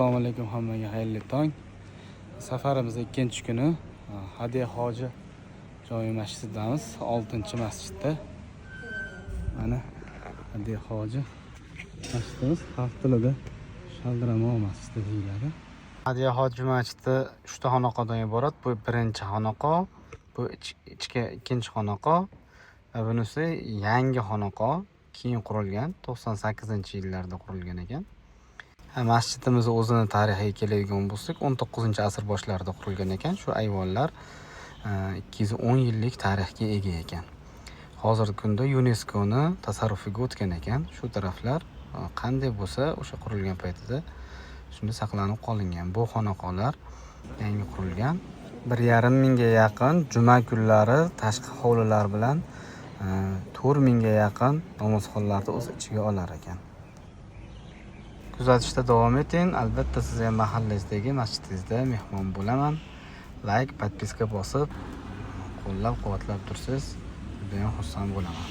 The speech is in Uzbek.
Assalomu alaykum hammaga, xayrli tong. Safarimizning ikkinchi kuni Hadiya hoji joyi masjididamiz, 6-masjidda. Mana Hadiya hoji masjidimiz haftalada Shaldiramo masjidi deyiladi. Hadiya hoji masjidi 3 ta xonaqodan iborat. Bu birinchi xonaqo, bu ichki ikkinchi xonaqo va bunisi yangi xonaqo, keyin qurilgan, 98-yillarda qurilgan ekan. Masjidimiz o'zini tarixiga keladigan bo'lsak, 19-asr boshlarida qurilgan ekan. Shu ayvonlar 210 yillik tarixga ega ekan. Hozirgi kunda UNESCO'ni tasarrufiga o'tgan ekan. Shu taraflar qanday bo'lsa, o'sha qurilgan paytida shunda saqlanib qolingan. Bu xonaqolar yangi qurilgan. 1,5 mingga yaqin juma kunlari tashqi hovlilar bilan 4 mingga yaqin namozxonlarni o'z ichiga olar ekan. Kuzatishda davom eting. Albatta siz ham mahallangizdagi masjidingizda mehmon bo'laman. Like, podpiska bosib, qo'llab-quvvatlab tursiz, juda ham xursand bo'laman.